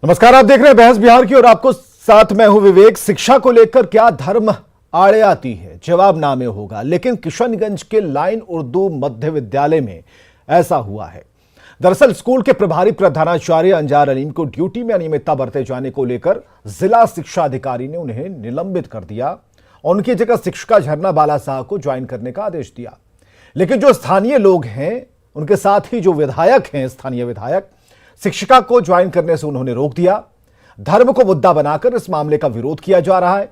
नमस्कार, आप देख रहे हैं बहस बिहार की और आपको साथ मैं हूं विवेक। शिक्षा को लेकर क्या धर्म आड़े आती है? जवाब ना में होगा, लेकिन किशनगंज के लाइन उर्दू मध्य विद्यालय में ऐसा हुआ है। दरअसल स्कूल के प्रभारी प्रधानाचार्य अंजार अलीम को ड्यूटी में अनियमितता बरते जाने को लेकर जिला शिक्षा अधिकारी ने उन्हें निलंबित कर दिया और उनकी जगह शिक्षिका झरना बाला साह को ज्वाइन करने का आदेश दिया। लेकिन जो स्थानीय लोग हैं, उनके साथ ही जो विधायक हैं, स्थानीय विधायक, शिक्षिका को ज्वाइन करने से उन्होंने रोक दिया। धर्म को मुद्दा बनाकर इस मामले का विरोध किया जा रहा है।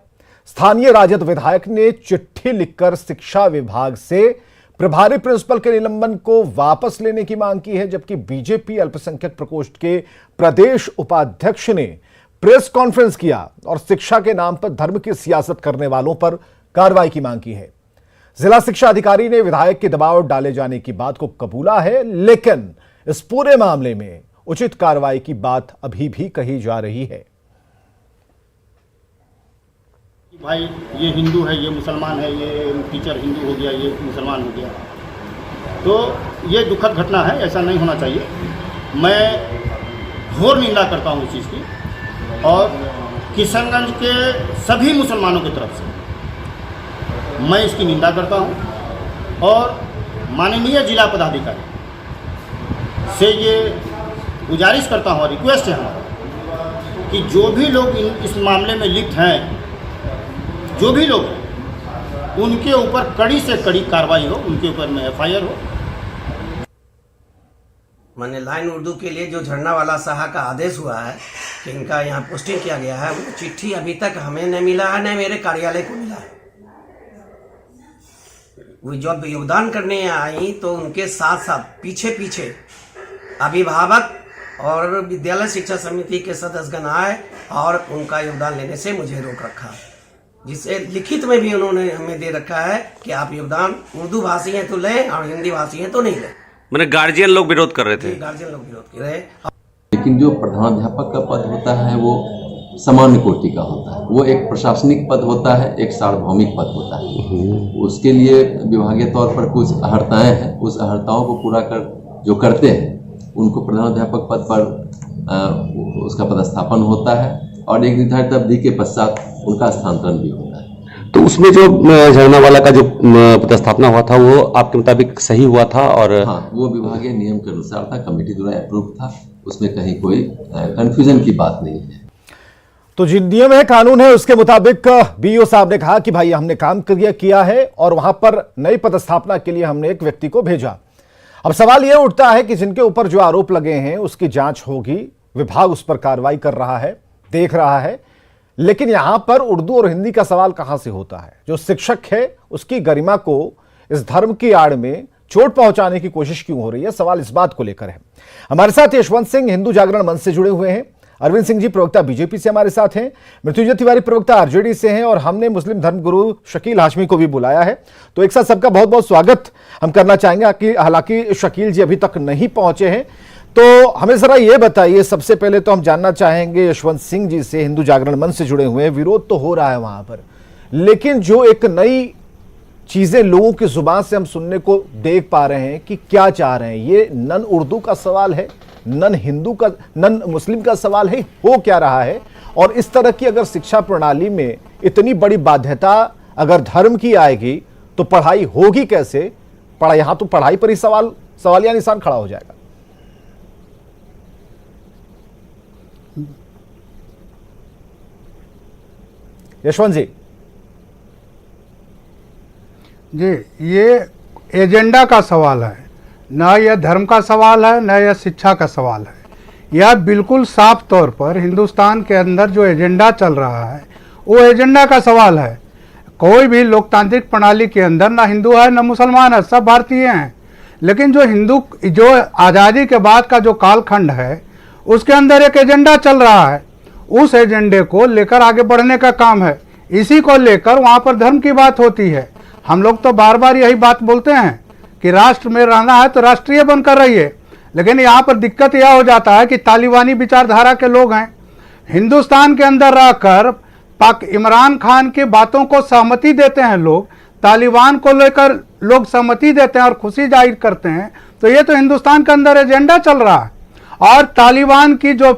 स्थानीय राजद विधायक ने चिट्ठी लिखकर शिक्षा विभाग से प्रभारी प्रिंसिपल के निलंबन को वापस लेने की मांग की है, जबकि बीजेपी अल्पसंख्यक प्रकोष्ठ के प्रदेश उपाध्यक्ष ने प्रेस कॉन्फ्रेंस किया और शिक्षा के नाम पर धर्म की सियासत करने वालों पर कार्रवाई की मांग की है। जिला शिक्षा अधिकारी ने विधायक के दबाव डाले जाने की बात को कबूला है, लेकिन इस पूरे मामले में उचित कार्रवाई की बात अभी भी कही जा रही है। भाई ये हिंदू है, ये मुसलमान है, ये टीचर हिंदू हो गया, ये मुसलमान हो गया, तो ये दुखद घटना है, ऐसा नहीं होना चाहिए। मैं घोर निंदा करता हूँ इस चीज़ की और किशनगंज के सभी मुसलमानों की तरफ से मैं इसकी निंदा करता हूँ और माननीय जिला पदाधिकारी से ये गुजारिश करता हूँ, रिक्वेस्ट है हमारा कि जो भी लोग इस मामले में लिप्त हैं, जो भी लोग हैं, उनके ऊपर कड़ी से कड़ी कार्रवाई हो, उनके ऊपर में एफआईआर हो। मैंने लाइन उर्दू के लिए जो झरना वाला साहब का आदेश हुआ है कि इनका यहाँ पोस्टिंग किया गया है, वो चिट्ठी अभी तक हमें नहीं मिला है, न मेरे कार्यालय को मिला है। वो जब योगदान करने आई तो उनके साथ साथ पीछे पीछे अभिभावक और विद्यालय शिक्षा समिति के सदस्यगण आए और उनका योगदान लेने से मुझे रोक रखा, जिसे लिखित में भी उन्होंने हमें दे रखा है कि आप योगदान उर्दू भाषी हैं तो लें और हिंदी भाषी हैं तो नहीं लें। मैंने गार्जियन लोग विरोध कर रहे थे। गार्जियन लोग विरोध कर रहे। लेकिन जो प्रधानाध्यापक का पद होता है वो सामान्य कोटि का होता है, वो एक प्रशासनिक पद होता है, एक सार्वभौमिक पद होता है। उसके लिए विभागीय तौर पर कुछ अहर्ताएं हैं, उस अहर्ताओं को पूरा कर जो करते हैं उनको प्रधानाध्यापक पद पर उसका पदस्थापन होता है और एक निर्धारित अवधि के पश्चात उनका स्थानांतरण भी होता है। तो उसमें जो झरना वाला का जो पदस्थापना हुआ था वो आपके मुताबिक सही हुआ था? और हाँ, वो विभागीय नियम के अनुसार था, कमेटी द्वारा अप्रूव था, उसमें कहीं कोई कंफ्यूजन की बात नहीं है। तो जिन नियम है, कानून है, उसके मुताबिक बीईओ साहब ने कहा कि भाई हमने काम किया है और वहां पर नई पदस्थापना के लिए हमने एक व्यक्ति को भेजा। अब सवाल यह उठता है कि जिनके ऊपर जो आरोप लगे हैं उसकी जांच होगी, विभाग उस पर कार्रवाई कर रहा है, देख रहा है, लेकिन यहां पर उर्दू और हिंदी का सवाल कहां से होता है? जो शिक्षक है उसकी गरिमा को इस धर्म की आड़ में चोट पहुंचाने की कोशिश क्यों हो रही है? सवाल इस बात को लेकर है। हमारे साथ यशवंत सिंह हिंदू जागरण मंच से जुड़े हुए हैं, अरविंद सिंह जी प्रवक्ता बीजेपी से हमारे साथ हैं, मृत्युंजय तिवारी प्रवक्ता आरजेडी से हैं और हमने मुस्लिम धर्मगुरु शकील हाशमी को भी बुलाया है। तो एक साथ सबका बहुत बहुत स्वागत हम करना चाहेंगे कि हालांकि शकील जी अभी तक नहीं पहुंचे हैं, तो हमें जरा ये बताइए। सबसे पहले तो हम जानना चाहेंगे यशवंत सिंह जी से, हिंदू जागरण मंच से जुड़े हुए हैं, विरोध तो हो रहा है वहां पर, लेकिन जो एक नई चीजें लोगों की जुबान से हम सुनने को देख पा रहे हैं कि क्या चाह रहे हैं, ये नन उर्दू का सवाल है, नन हिंदू का, नन मुस्लिम का सवाल है, हो क्या रहा है? और इस तरह की अगर शिक्षा प्रणाली में इतनी बड़ी बाध्यता अगर धर्म की आएगी तो पढ़ाई होगी कैसे? यहां तो पढ़ाई पर ही सवालिया निशान खड़ा हो जाएगा। यशवंत जी, ये एजेंडा का सवाल है, ना यह धर्म का सवाल है, ना यह शिक्षा का सवाल है। यह बिल्कुल साफ तौर पर हिंदुस्तान के अंदर जो एजेंडा चल रहा है वो एजेंडा का सवाल है। कोई भी लोकतांत्रिक प्रणाली के अंदर ना हिंदू है ना मुसलमान है, सब भारतीय हैं। लेकिन जो आज़ादी के बाद का जो कालखंड है उसके अंदर एक एजेंडा चल रहा है, उस एजेंडे को लेकर आगे बढ़ने का काम है। इसी को लेकर वहाँ पर धर्म की बात होती है। हम लोग तो बार बार यही बात बोलते हैं कि राष्ट्र में रहना है तो राष्ट्रीय बनकर रहिए, लेकिन यहाँ पर दिक्कत यह हो जाता है कि तालिबानी विचारधारा के लोग हैं, हिंदुस्तान के अंदर रहकर इमरान खान की बातों को सहमति देते हैं लोग, तालिबान को लेकर लोग सहमति देते हैं और खुशी जाहिर करते हैं। तो ये तो हिंदुस्तान के अंदर एजेंडा चल रहा है। और तालिबान की जो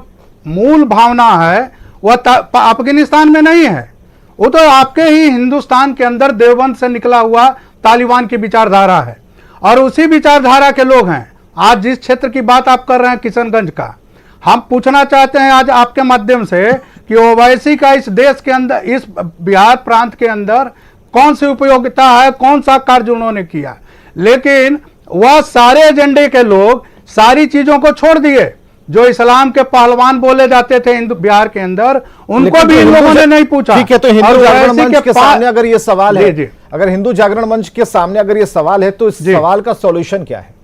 मूल भावना है वह अफगानिस्तान में नहीं है, वो तो आपके ही हिंदुस्तान के अंदर देवबंद से निकला हुआ तालिबान की विचारधारा है और उसी विचारधारा के लोग हैं। आज जिस क्षेत्र की बात आप कर रहे हैं किशनगंज का, हम पूछना चाहते हैं आज आपके माध्यम से कि ओवैसी का इस देश के अंदर, इस बिहार प्रांत के अंदर कौन सी उपयोगिता है, कौन सा कार्य उन्होंने किया। लेकिन वह सारे एजेंडे के लोग सारी चीजों को छोड़ दिए। जो इस्लाम के पहलवान बोले जाते थे हिंदू बिहार के अंदर, उनको भी इन लोगों ने नहीं पूछा। ठीक है, तो हिंदू जागरण मंच के सामने अगर ये सवाल है, जी। अगर हिंदू जागरण मंच के सामने अगर ये सवाल है, तो इस सवाल का सॉल्यूशन क्या है?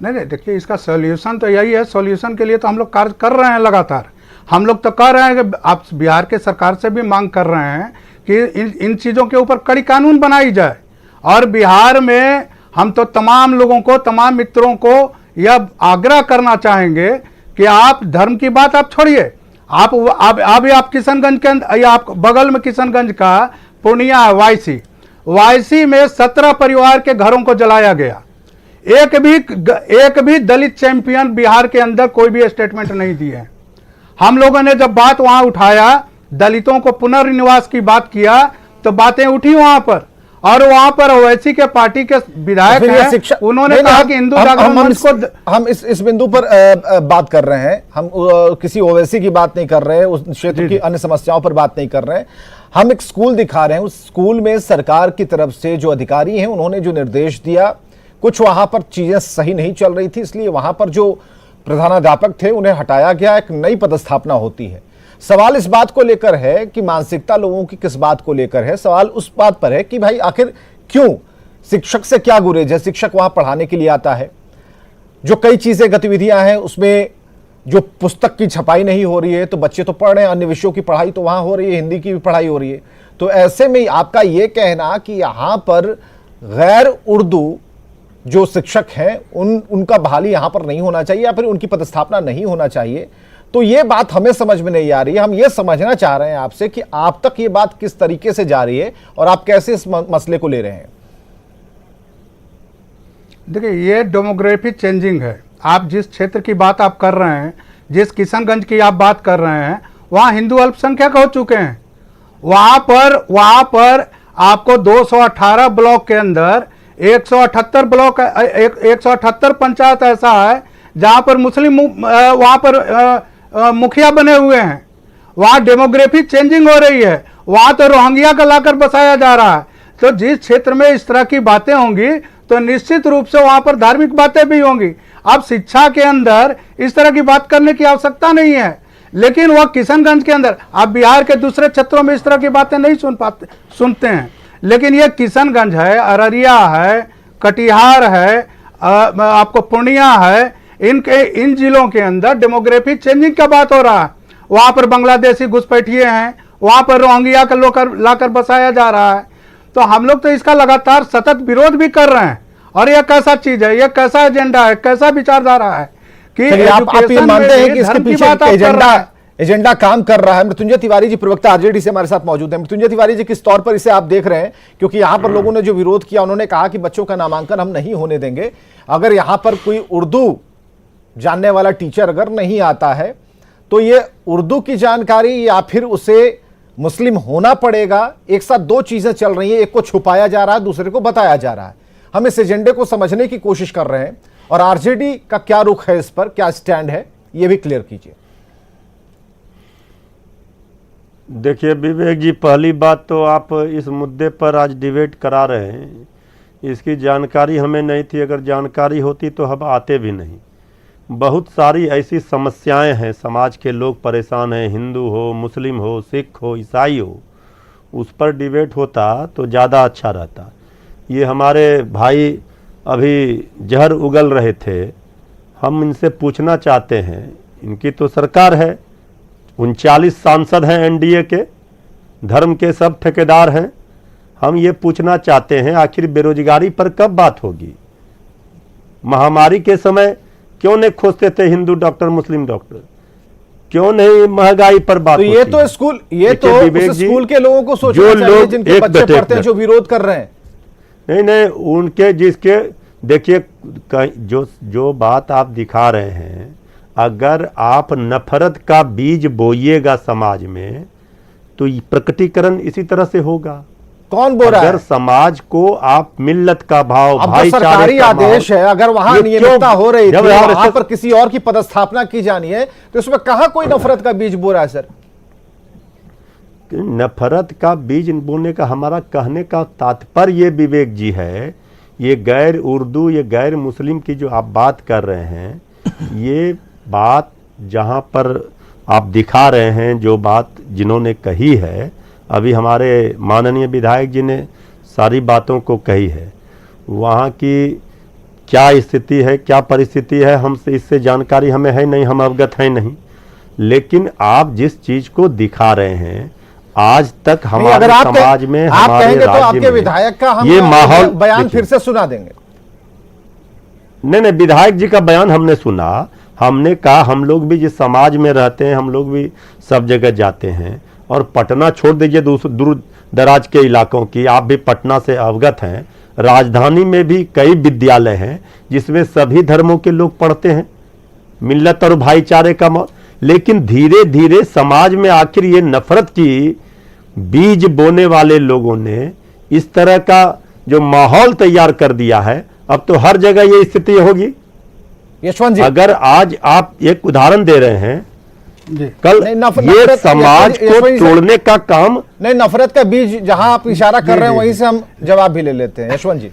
नहीं, देखिए इसका सॉल्यूशन तो यही है। सॉल्यूशन के लिए तो हम लोग कार्य कर रहे हैं लगातार। हम लोग तो कह रहे हैं कि आप बिहार के सरकार से भी मांग कर रहे हैं कि इन चीज़ों के ऊपर कड़ी कानून बनाई जाए। और बिहार में हम तो तमाम लोगों को, तमाम मित्रों को यह आग्रह करना चाहेंगे कि आप धर्म की बात आप छोड़िए। आप किशनगंज के अंदर, या आप बगल में किशनगंज का पूर्णिया है वाईसी में 17 परिवार के घरों को जलाया गया। एक भी दलित चैंपियन बिहार के अंदर कोई भी स्टेटमेंट नहीं दी है। हम लोगों ने जब बात वहां उठाया, दलितों को पुनर्निवास की बात किया, तो बातें उठी वहां पर। और वहां पर ओवैसी के पार्टी के विधायक हैं, उन्होंने कहा कि हिंदू जागरण मंच को, हम इस बिंदु पर बात कर रहे हैं। हम किसी ओवैसी की बात नहीं कर रहे हैं, उस क्षेत्र की अन्य समस्याओं पर बात नहीं कर रहे हैं। हम एक स्कूल दिखा रहे हैं। उस स्कूल में सरकार की तरफ से जो अधिकारी हैं, उन्होंने जो निर्देश दिया, कुछ वहां पर चीजें सही नहीं चल रही थी, इसलिए वहां पर जो प्रधानाध्यापक थे उन्हें हटाया गया, एक नई पदस्थापना होती है। सवाल इस बात को लेकर है कि मानसिकता लोगों की किस बात को लेकर है। सवाल उस बात पर है कि भाई आखिर क्यों, शिक्षक से क्या गुरेज है? शिक्षक वहां पढ़ाने के लिए आता है, जो कई चीजें गतिविधियां हैं उसमें जो पुस्तक की छपाई नहीं हो रही है, तो बच्चे तो पढ़ रहे हैं, अन्य विषयों की पढ़ाई तो वहां हो रही है, हिंदी की भी पढ़ाई हो रही है। तो ऐसे में आपका यह कहना कि यहां पर गैर उर्दू जो शिक्षक हैं उनका बहाली यहां पर नहीं होना चाहिए या फिर उनकी पदस्थापना नहीं होना चाहिए, तो ये बात हमें समझ में नहीं आ रही है। हम ये समझना चाह रहे हैं आपसे कि आप तक ये बात किस तरीके से जा रही है और आप कैसे इस मसले को ले रहे हैं। देखिए, ये डेमोग्राफी चेंजिंग है। आप जिस क्षेत्र की बात आप कर रहे हैं, जिस किशनगंज की आप बात कर रहे हैं, वहां हिंदू अल्पसंख्यक हो चुके हैं। वहां पर आपको 218 ब्लॉक के अंदर 178 पंचायत ऐसा है जहां पर मुस्लिम वहां पर मुखिया बने हुए हैं। वहां डेमोग्राफी चेंजिंग हो रही है। वहां तो रोहिंग्या का लाकर बसाया जा रहा है। तो जिस क्षेत्र में इस तरह की बातें होंगी तो निश्चित रूप से वहां पर धार्मिक बातें भी होंगी। अब शिक्षा के अंदर इस तरह की बात करने की आवश्यकता नहीं है, लेकिन वह किशनगंज के अंदर, आप बिहार के दूसरे क्षेत्रों में इस तरह की बातें नहीं सुनते हैं, लेकिन यह किशनगंज है, अररिया है, कटिहार है, आपको पूर्णिया है, इन जिलों के अंदर डेमोग्राफी चेंजिंग का बात हो रहा है। वहां पर बांग्लादेशी घुसपैठिए हैं, वहां पर रोहिंग्या का लाकर बसाया जा रहा है। तो हम लोग तो इसका लगातार सतत विरोध भी कर रहे हैं। और यह कैसा चीज है, यह कैसा एजेंडा है, कैसा विचारधारा है कि आप ये मानते हैं कि इसके पीछे एजेंडा काम कर रहा है? मृत्युंजय तिवारी जी, प्रवक्ता आरजेडी से हमारे साथ मौजूद हैं। मृत्युंजय तिवारी जी, किस तौर पर इसे आप देख रहे हैं? क्योंकि यहां पर लोगों ने जो विरोध किया, उन्होंने कहा कि बच्चों का नामांकन हम नहीं होने देंगे। अगर यहां पर कोई उर्दू जानने वाला टीचर अगर नहीं आता है, तो ये उर्दू की जानकारी या फिर उसे मुस्लिम होना पड़ेगा। एक साथ दो चीजें चल रही हैं, एक को छुपाया जा रहा है, दूसरे को बताया जा रहा है। हम इस एजेंडे को समझने की कोशिश कर रहे हैं और आरजेडी का क्या रुख है, इस पर क्या स्टैंड है, यह भी क्लियर कीजिए। देखिए विवेक जी, पहली बात तो आप इस मुद्दे पर आज डिबेट करा रहे हैं, इसकी जानकारी हमें नहीं थी। अगर जानकारी होती तो हम आते भी नहीं। बहुत सारी ऐसी समस्याएं हैं, समाज के लोग परेशान हैं, हिंदू हो, मुस्लिम हो, सिख हो, ईसाई हो, उस पर डिबेट होता तो ज़्यादा अच्छा रहता। ये हमारे भाई अभी जहर उगल रहे थे, हम इनसे पूछना चाहते हैं, इनकी तो सरकार है, 39 सांसद हैं एनडीए के, धर्म के सब ठेकेदार हैं। हम ये पूछना चाहते हैं, आखिर बेरोजगारी पर कब बात होगी? महामारी के समय क्यों नहीं खोजते थे हिंदू डॉक्टर, मुस्लिम डॉक्टर? क्यों नहीं महंगाई पर बात तो ये तो स्कूल, ये तो उस स्कूल के लोगों को सोचना चाहिए जिनके बच्चे पढ़ते हैं, जो विरोध कर रहे हैं। नहीं, उनके देखिए जो बात आप दिखा रहे हैं, अगर आप नफरत का बीज बोइएगा समाज में तो प्रकटीकरण इसी तरह से होगा। कौन बोल रहा है? अगर समाज को आप मिल्लत का भाव, अब तो भाईचारे सरकारी का आदेश है, अगर वहां ये नियमितता क्यों- हो रही थी, जब वहां पर किसी और की पदस्थापना की जानी है, तो इसमें कहां कोई नफरत का बीज बो रहा है सर? नफरत का बीज बोलने का हमारा कहने का तात्पर्य ये विवेक जी है, ये गैर उर्दू, ये गैर मुस्लिम की जो आप बात कर रहे हैं, ये बात जहां पर आप दिखा रहे हैं, जो बात जिन्होंने कही है, अभी हमारे माननीय विधायक जी ने सारी बातों को कही है, वहाँ की क्या स्थिति है, क्या परिस्थिति है, हमसे इससे जानकारी हमें है नहीं, हम अवगत हैं नहीं। लेकिन आप जिस चीज को दिखा रहे हैं, आज तक हमारे अगर आप समाज में, आप हमारे कहेंगे तो राज्य आपके में विधायक का हम ये माहौल बयान देखिए। फिर से सुना देंगे। नहीं, विधायक जी का बयान हमने सुना। हमने कहा हम लोग भी जिस समाज में रहते हैं, हम लोग भी सब जगह जाते हैं, और पटना छोड़ दीजिए दूर दराज के इलाकों की, आप भी पटना से अवगत हैं। राजधानी में भी कई विद्यालय हैं जिसमें सभी धर्मों के लोग पढ़ते हैं, मिल्लत और भाईचारे का लेकिन धीरे धीरे समाज में आखिर ये नफरत की बीज बोने वाले लोगों ने इस तरह का जो माहौल तैयार कर दिया है, अब तो हर जगह ये स्थिति होगी। यशवंत जी, अगर आज आप एक उदाहरण दे रहे हैं, जी कल नहीं, ये नफरत- समाज को यशवंत जी, तोड़ने का काम, नहीं, नफरत का बीज जहां आप इशारा कर रहे हैं वहीं से हम जवाब भी ले लेते हैं। यशवंत जी,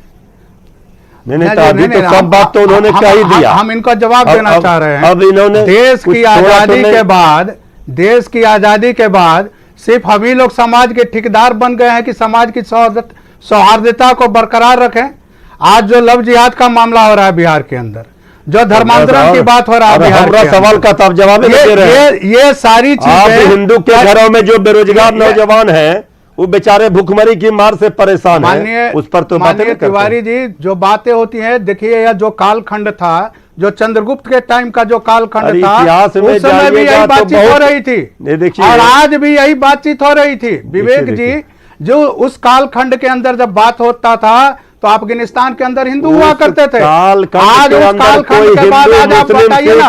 नहीं तो अभी तो सब बात तो उन्होंने कह ही दिया। हम इनका जवाब देना चाह रहे हैं। अब इन्होंने देश कुछ की थोड़ा तो आजादी नहीं- के बाद, देश की आजादी के बाद सिर्फ हम ही लोग समाज के ठेकेदार बन गए हैं कि समाज की सौहार्दता को बरकरार रखें। आज जो लव जिहाद का मामला हो रहा है बिहार के अंदर, जो धर्मांतरण की बात हो रहा है बिहार के सवाल अंदर, का तो आप जवाब ही नहीं दे रहे हैं। ये सारी आप चीजें हिंदू के घरों में जो बेरोजगार नौजवान हैं, वो बेचारे भूखमरी की मार से परेशान हैं, उस पर तो बातें माननीय नहीं करते। तिवारी जी, जो बातें होती हैं, देखिए यह जो कालखंड था, जो चंद्रगुप्त के टाइम का जो कालखंड अरे था, इतिहास में उस समय भी जाइएगा यही तो बातचीत बहुत- हो रही थी, ये देखिए, और आज भी यही बातचीत हो रही थी। विवेक देखिए। जी, जो उस कालखंड के अंदर जब बात होता था तो अफगानिस्तान के अंदर हिंदू हुआ करते थे। आज उस कालखंड के बाद आज आप बताइए ना,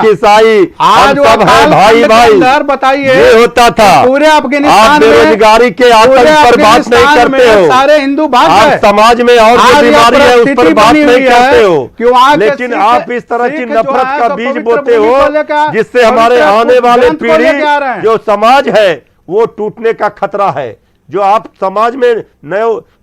आज वो कालखंड के अंदर बताइए, ये होता था। पूरे अफगानिस्तान आप में, बेरोजगारी के आतंक पूरे पर बात नहीं अफगानिस्तान करते में हो। सारे हिंदू भाग आप गए। समाज में और आज जो यह बीमारी है उस पर परिस्थिति बात बनी नहीं हुई है करते हो, कि वहाँ के लेकिन सिख- आप इस तरह की सिख जो नफरत है का तो बीज पवित्र बोते भूमि हो, को लेकर, जिससे हमारे पवित्र आने वाले ग्रंथ को लेके आ रहे पीढ़ी, हैं। जो समाज है, वो टूटने का खतरा है। जो आप समाज में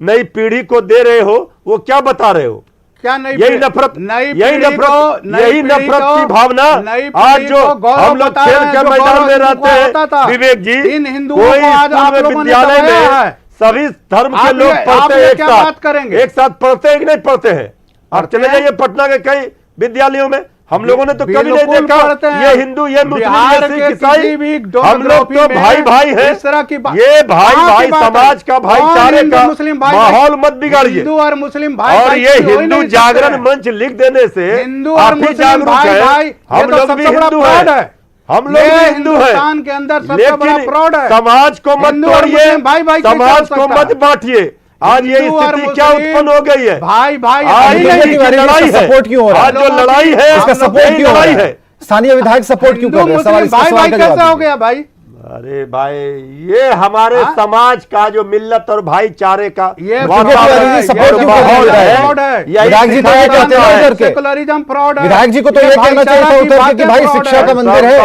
नई पीढ़ी को दे रहे हो, वो क्या बता रहे हो? क्या नई यही नफरत, यही नफरत की भावना आज जो हम लोग खेल के मैदान में रहते हैं, विवेक जी, इन हिंदुओं कोई को आज आप स्कूल में लोगों ने विद्यालय दबाया में है। सभी धर्म के आप लोग ये- पढ़ते आप हैं ये एक क्या साथ, बात करेंगे? एक साथ पढ़ते हैं कि नहीं पढ़ते हैं? आप पढ़ते चले हैं। जाइए पटना के कई विद्यालयों में, हम लोगों ने तो कभी नहीं बिल्कुल देखा पढ़ते हैं। ये हिंदू, ये मुस्लिम, बिहार ये के सिख, ईसाई, किसी भी हम लोग तो में भाई भाई हैं। इस तरह की बात- ये भाई कहाँ भाई की बात है? समाज का, कौन भाईचारे हिंदू का मुस्लिम भाई माहौल भाई? मत बिगाड़िए। हिंदू और मुस्लिम भाई और भाई ये हो ही हिंदू नहीं जागरण सकते। मंच लिख देने से हिंदू और आप ही मुस्लिम जागरूक भाई हैं। भाई, ये हम तो लोग भी सबसे बड़ा हिंदू फ्रॉड हैं, है। हम लोग ये भी हिंदू हैं, हिंदुस्तान के अंदर सबसे बड़ा लेकिन फ्रॉड है। समाज को मत हिंदू और तोड़िए, मुस्लिम भाई भाई कैसे समाज हो को सकता मत है? बांटिए। आज ये हिंदू और स्थिति क्या मुस्लिम उत्पन्न हो गई है? भाई भाई आज यही ये नहीं। तिवारी जी, लड़ाई इसका है, सपोर्ट क्यों हो रहा है? आज जो लड़ाई है, इसका सपोर्ट यही क्यों हो रहा लड़ाई है? स्थानीय विधायक सपोर्ट क्यों कर रहे हैं? सवाल, इसका भाई सवाल भाई का कैसे जवाब हो दीजिए। गया भाई? अरे भाई, ये हमारे समाज का जो मिल्लत और भाईचारे का ये वातावरण है, सपोर्ट ये जो तो माहौल फ्रॉड है, है। विधायक जी तो ये कहते हैं उधर के, सेकुलरिज्म फ्रॉड है। विधायक जी को तो ये कहना चाहिए था उतर के कि भाई शिक्षा का मंदिर है,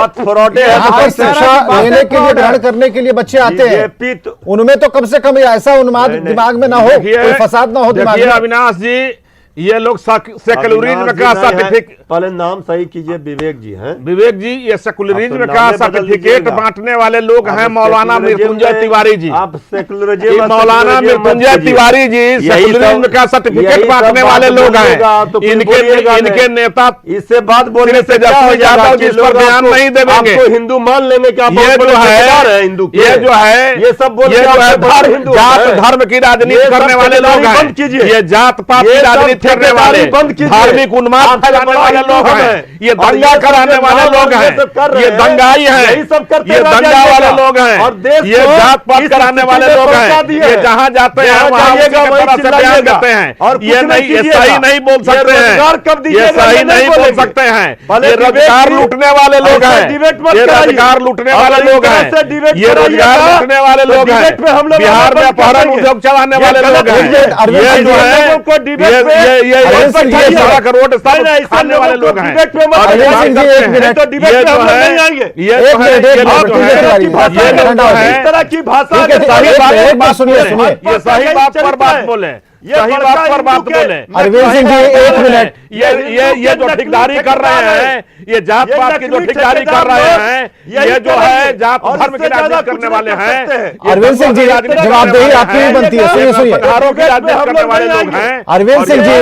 यहाँ पर शिक्षा लेने के लिए, ग्रहण करने के लिए बच्चे आते हैं, उनमें तो कम से कम ऐसा उन्माद दिमाग में ना हो, कोई फसाद ना हो दिमाग देखिए में। अविनाश जी, ये लोग सेकुलरिज्म का सर्टिफिकेट, पहले नाम सही कीजिए विवेक जी हैं। विवेक जी, ये सेकुलरिज्म आप तो का नामे बदल सर्टिफिकेट दीजिएगा। बांटने वाले लोग हैं आप मौलाना सेकुलरिज्म मृत्युंजय में- तिवारी जी। आप सेकुलरिज्म ये और मौलाना सेकुलरिज्म मत मृत्युंजय कीजिए। तिवारी जी यही सेकुलरिज्म सब- का यही सर्टिफिकेट सब बांटने बात वाले लोग बोलिएगा, तो हैं। फिर इनके बोलिएगा इनके नहीं। नेता इससे बात बोलने से क्या हो तेजस्वी जाएगा यादव कि जिस पर लोग ध्यान आपको- नहीं देंगे। आपको हिंदू मान लेंगे कि आप ये बहुत बड़े जो ठेकेदार हैं है, हिंदू के। ये जो है, ये सब बोल ये के जो है आपसे बड़े हिंदू जात हैं। धर्म की ये राजनीति सब करने वाले लोग ठेकेदारी हैं। बंद कीजिए। ये जात पात ये की सब राजनीति करने ठेकेदारी वाले, बंद कीजिए। धार्मिक उन्माद आपसे फैलाने बड़ा वाले लोग हैं, ये दंगा कराने वाले लोग हैं, ये दंगाई हैं, ये दंगा वाले लोग हैं, ये जात पात कराने वाले लोग हैं, ये जहां जाते हैं वहां उसी की तरह से बयान देते हैं। ये नहीं, ये सही नहीं बोल सकते हैं, ये सही नहीं बोल सकते हैं, ये रोजगार लूटने वाले लोग हैं, ये रोजगार लूटने वाले लोग हैं, ये रोजगार लूटने वाले लोग हैं, बिहार में अपहरण उद्योग चलाने वाले लोग हैं, ये जो है ये सड़क रोड खाने वाले लोग हैं। इस तरह की भाषा ये सही बात पर बात बोले, सही बात पर बात बोले। अरविंद सिंह जी एक मिनट, ये जो ठिकदारी कर रहे हैं, ये जात पात की जो ठिकदारी कर रहे हैं, ये जो है जात धर्म की राजनीति करने वाले हैं। अरविंद सिंह जी जवाबदेही आपकी भी बनती है। सुनिए सुनिए, की राजनीति करने वाले लोग हैं। अरविंद सिंह जी,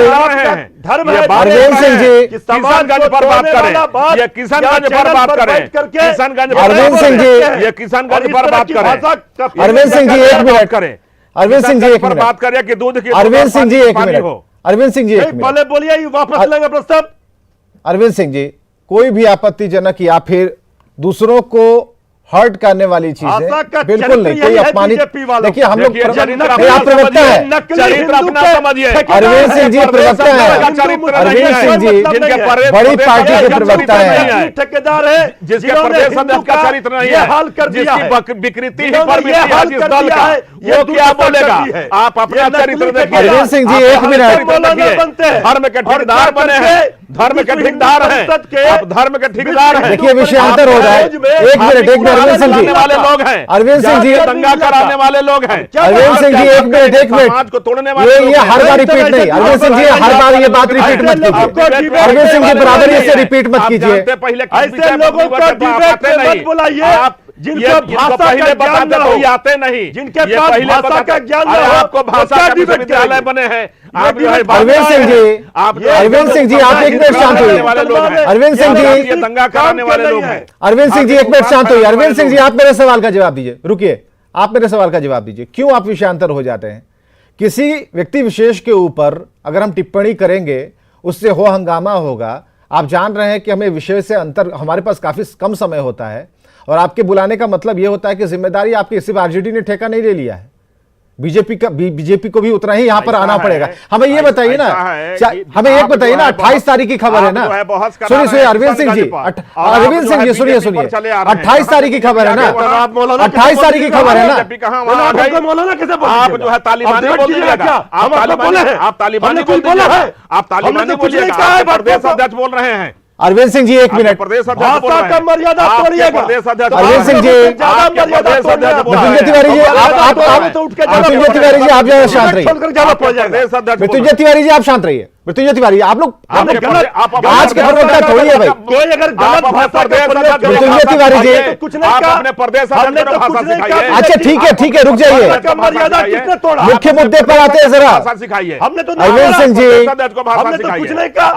अरविंद सिंह जी किशनगंज पर बात करें, ये किशनगंज पर बात करें, किशनगंज अरविंद सिंह जी, ये किशनगंज पर बात करें। अरविंद सिंह जी एक मिनट करें, अरविंद सिंह जी एक पर मिनट बात करें कि दूध की अरविंद सिंह जी एक पानी मिनट हो। अरविंद सिंह जी एक मिनट पहले बोलिए, वापस लेंगे प्रस्ताव। अरविंद सिंह जी, कोई भी आपत्तिजनक या फिर दूसरों को हर्ट करने वाली चीज है बिल्कुल नहीं, कोई अपमानित। देखिए हम लोग आप प्रवक्ता है, अरविंद सिंह जी प्रवक्ता है, अरविंद सिंह जी बड़ी पार्टी के प्रवक्ता है, ठेकेदार है जिसके प्रदेश अध्यक्ष का चरित्र नहीं है, जिसकी विकृति ही परमिट है जिस दल का, वो क्या बोलेगा? आप अपना चरित्र देखिए। अरविंद सिंह जी एक मिनट, धर्म के ठेकेदार बने हैं, धर्म के ठेकेदार हैं, आप धर्म के ठेकेदार हैं। देखिए विषयांतर हो रहा है, एक मिनट अरविंद सिंह जी वाले लोग हैं, अरविंद सिंह जी दंगा कराने वाले लोग हैं, अरविंद सिंह जी एक मिनट समाज को तोड़ने वाले ये हर बार रिपीट नहीं, अरविंद सिंह जी हर बार ये बात रिपीट मत कीजिए, अरविंद सिंह जी बराबर इसे रिपीट मत कीजिए। पहले ऐसे लोगों को डिबेट में मत बुलाइए, आप जिनके भाषा पहले बताते तो आते नहीं, जिनके पास भाषा का ज्ञान न हो, आपको भाषा का विश्वविद्यालय बने हैं। अरविंद सिंह जी, अरविंद सिंह जी आप एक मिनट शांत होइए। अरविंद सिंह जी दंगा कराने वाले लोग हैं। अरविंद सिंह जी एक मिनट शांत होइए। अरविंद सिंह जी आप मेरे सवाल का जवाब दीजिए, रुकिए, आप मेरे सवाल का जवाब दीजिए। क्यों आप विषयांतर हो जाते हैं? किसी व्यक्ति विशेष के ऊपर अगर हम टिप्पणी करेंगे उससे हो हंगामा होगा। आप जान रहे हैं कि हमें विषय से अंतर, हमारे पास काफी कम समय होता है और आपके बुलाने का मतलब यह होता है कि जिम्मेदारी आपकी सिर्फ आरजेडी ने ठेका नहीं ले लिया है, बीजेपी को भी उतना ही यहां पर आना पड़ेगा। हमें ये बताइए ना, हमें एक बताइए ना, 28 तारीख की खबर है ना, सुनिए सुनिए अरविंद सिंह जी, अरविंद सिंह जी सुनिए सुनिए, 28 तारीख की खबर है ना, 28 तारीख की खबर है ना। आप जो है तालिबानी बोलिएगा, आप तालिबानी बोलिएगा, आप तालिबानी बोलिएगा, आप प्रदेश अध्यक्ष बोल रहे हैं। अरविंद सिंह जी एक मिनट, प्रदेश भाषा का मर्यादा तोड़िएगा। अरविंद सिंह जी, मृत्युंजय तिवारी जी, मृत्युंजय तिवारी जी आप जरा शांत रहिए। मृत्युंजय तिवारी जी आप शांत रहिए। मृत्युंजय तिवारी आप लोग आज के प्रवक्ता थोड़ी है भाई। कोई अगर गलत भाषा मृत्युंजय तिवारी जी आप अपने प्रदेश भाषा सिखाइए। अच्छा ठीक है रुक जाइए, मुख्य मुद्दे पर आते हैं जरा। भाषा सिखाइए। हमने तो अरविंद सिंह जी,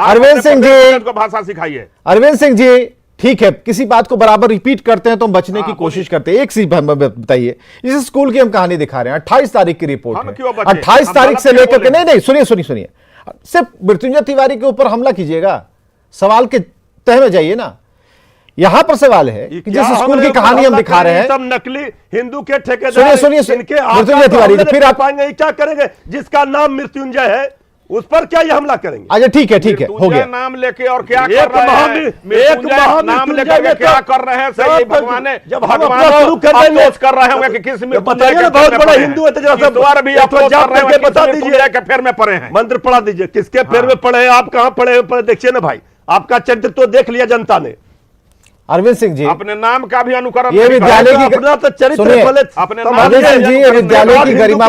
अरविंद सिंह जी को भाषा सिखाइए। अरविंद सिंह जी ठीक है, किसी बात को बराबर रिपीट करते हैं तो हम बचने की कोशिश करते हैं। एक सी बताइए, इस स्कूल की हम कहानी दिखा रहे हैं, 28 तारीख की रिपोर्ट है, 28 तारीख से लेकर के नहीं सुनिए, सिर्फ मृत्युंजय तिवारी के ऊपर हमला कीजिएगा, सवाल के तह में जाइए ना। यहां पर सवाल है कि जिस स्कूल की कहानी हम दिखा रहे हैं, सब नकली हिंदू के ठेकेदार सुनिए मृत्युंजय तिवारी फिर आप पाएंगे क्या करेंगे? जिसका नाम मृत्युंजय है उस पर क्या ये हमला करेंगे? अच्छा ठीक है हो गया। नाम लेके और क्या कर रहे हैं? एक नाम लेकर क्या कर रहे हैं? सही भगवान जब भगवान शुरू कर रहे होंगे कि किस में बताइए, बहुत बड़ा हिंदू है तो जरा द्वार भी आप जा रहे हैं, बता दीजिए के फेर में पड़े हैं, मंत्र पढ़ा दीजिए, किसके फेर में पड़े हैं, आप कहां पड़े हैं? देखिए ना भाई, आपका चरित्र तो देख लिया जनता ने। अरविंद सिंह जी अपने नाम का भी अनुकरण, ये विद्यालय की अपना तो चरित्र अपने अरविंद सिंह जी विद्यालय की गरिमा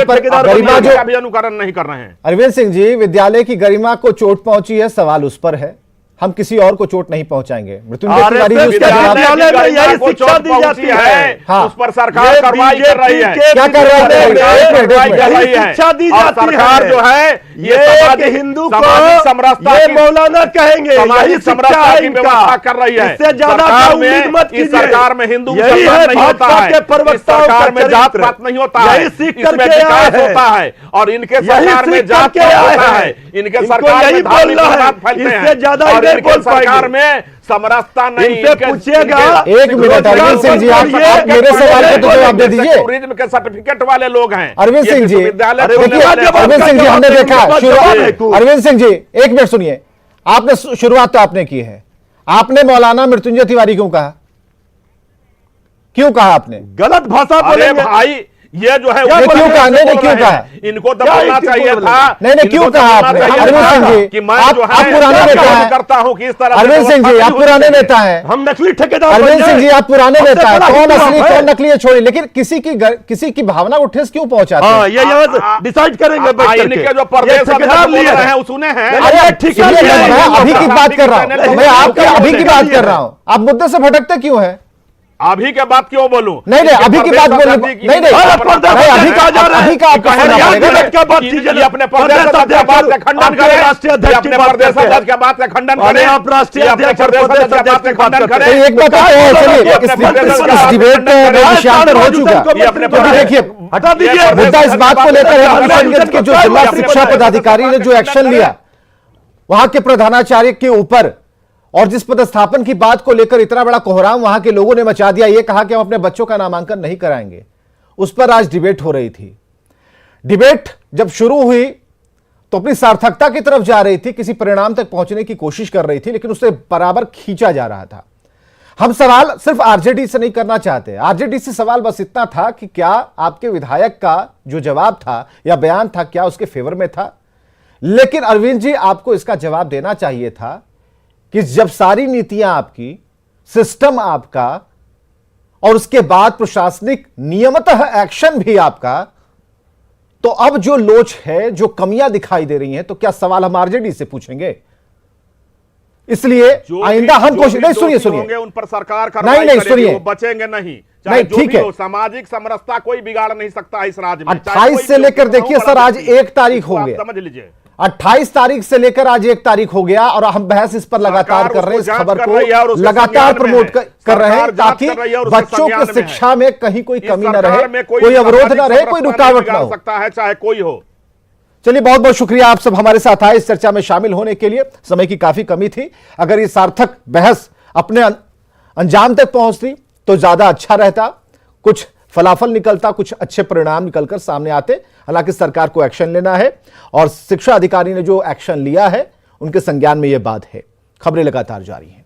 जो भी अनुकरण नहीं कर रहे हैं। अरविंद सिंह जी विद्यालय की गरिमा को चोट पहुंची है, सवाल उस पर है, हम किसी और को चोट नहीं पहुंचाएंगे। मृत्युंजय तिवारी जी उसका जवाब यही शिक्षा दी जाती है, उस पर सरकार कार्रवाई कर रही है। क्या कार्रवाई कर रही है? शिक्षा दी जाती है, सरकार जो है ये एक हिंदू को ये मौलाना कहेंगे, सामाजिक समरसता की व्यवस्था कर रही है। इससे ज्यादा का उम्मीद मत कीजिए। इस सरकार में हिंदू यही है मुसलमान नहीं होता भाजपा है, के प्रवक्ताओं इस सरकार में का जात चरित्र। पात नहीं होता है, यही सीख इसमें करके आए विकास हैं। होता है। और इनके यही सरकार में सीख जात करके पात आए होता हैं। है, इनके इनको सरकार यही में धार्मिक बोलना है, विवाद फैलते इससे हैं ज्यादा और नहीं इनके बोल पाएंगे। सरकार में समरसता नहीं। इनसे पूछिएगा। एक मिनट अरविंद सिंह जी, आप मेरे सवाल का तो जवाब दे दीजिए। टूरिज्म के सर्टिफिकेट वाले लोग हैं अरविंद सिंह जी, विश्वविद्यालय देखिए खोलने वाले अरविंद सिंह जी, हमने देखा अरविंद सिंह जी, एक मिनट सुनिए। आपने शुरुआत तो आपने की है, आपने मौलाना मृत्युंजय तिवारी क्यों कहा? क्यों कहा आपने? गलत भाषा अरे बोलेंगे। भाई, ये जो है नहीं, क्यों कहा? नहीं, क्यों कहा? इनको तो बोलना चाहिए था। नहीं, क्यों कहा आपने? अरविंद सिंह जी, कि मैं आप जो है पुराने नेता हैं। करता हूं कि इस तरह अरविंद सिंह जी, आप पुराने नेता हैं। हम नकली ठेकेदार अरविंद सिंह जी, आप पुराने नेता हैं। कौन असली कौन नकली है छोड़िए, लेकिन किसी की भावना को ठेस क्यों पहुंचाते हैं? ये यहाँ डिसाइड करेंगे बैठ करके। इनके जो प्रदेश ठेकेदार लिए रहे हैं सुने हैं। अरे ठीक है, मैं अभी की बात कर रहा हूं, मैं आपके अभी की बात कर रहा हूं। आप मुद्दे से भटकते क्यों हैं? अभी के बात क्यों बोलूं? नहीं, अभी की बात बोलूं। नहीं, अभी का आपको सुनना पड़ेगा। अपने प्रदेश अध्यक्ष का बात का खंडन करें, अपने प्रदेश अध्यक्ष के बात का खंडन करें, आप राष्ट्रीय अध्यक्ष बात का खंडन करें। एक बात तो है, चलिए इस डिबेट में विषयांतर हो चुका। क्योंकि देखिए, हटा दीजिए मुद्दा इस बात को लेकर है, किशनगंज के जो जिला शिक्षा पदाधिकारी ने जो एक्शन लिया वहां के प्रधानाचार्य के ऊपर, और जिस पदस्थापन की बात को लेकर इतना बड़ा कोहराम वहां के लोगों ने मचा दिया, यह कहा कि हम अपने बच्चों का नामांकन नहीं कराएंगे, उस पर आज डिबेट हो रही थी। डिबेट जब शुरू हुई तो अपनी सार्थकता की तरफ जा रही थी, किसी परिणाम तक पहुंचने की कोशिश कर रही थी, लेकिन उसे बराबर खींचा जा रहा था। हम सवाल सिर्फ आरजेडी से नहीं करना चाहते। आरजेडी से सवाल बस इतना था कि क्या आपके विधायक का जो जवाब था या बयान था, क्या उसके फेवर में था? लेकिन अरविंद जी, आपको इसका जवाब देना चाहिए था कि जब सारी नीतियां आपकी, सिस्टम आपका, और उसके बाद प्रशासनिक नियमतः एक्शन भी आपका, तो अब जो लोच है, जो कमियां दिखाई दे रही हैं, तो क्या सवाल हम आरजेडी से पूछेंगे? इसलिए आइंदा हम कोशिश नहीं, सुनिए उन पर सरकार नहीं, सुनिए, वो बचेंगे नहीं, नहीं, ठीक है। सामाजिक समरसता कोई बिगाड़ नहीं सकता इस राज्य में। 28 से लेकर देखिए सर, आज 1 तारीख हो गया, समझ लीजिए 28 तारीख से लेकर आज 1 तारीख हो गया, और हम बहस इस पर लगातार कर रहे हैं, इस खबर को लगातार प्रमोट कर रहे हैं, ताकि बच्चों की शिक्षा में कहीं कोई कमी न रहे, कोई अवरोध न रहे, कोई रुकावट न हो सकता है, चाहे कोई हो। चलिए, बहुत बहुत शुक्रिया आप सब हमारे साथ आए, इस चर्चा में शामिल होने के लिए। समय की काफी कमी थी, अगर ये सार्थक बहस अपने अंजाम तक पहुंचती तो ज्यादा अच्छा रहता, कुछ फलाफल निकलता, कुछ अच्छे परिणाम निकलकर सामने आते। हालांकि सरकार को एक्शन लेना है, और शिक्षा अधिकारी ने जो एक्शन लिया है उनके संज्ञान में यह बात है। खबरें लगातार जारी हैं।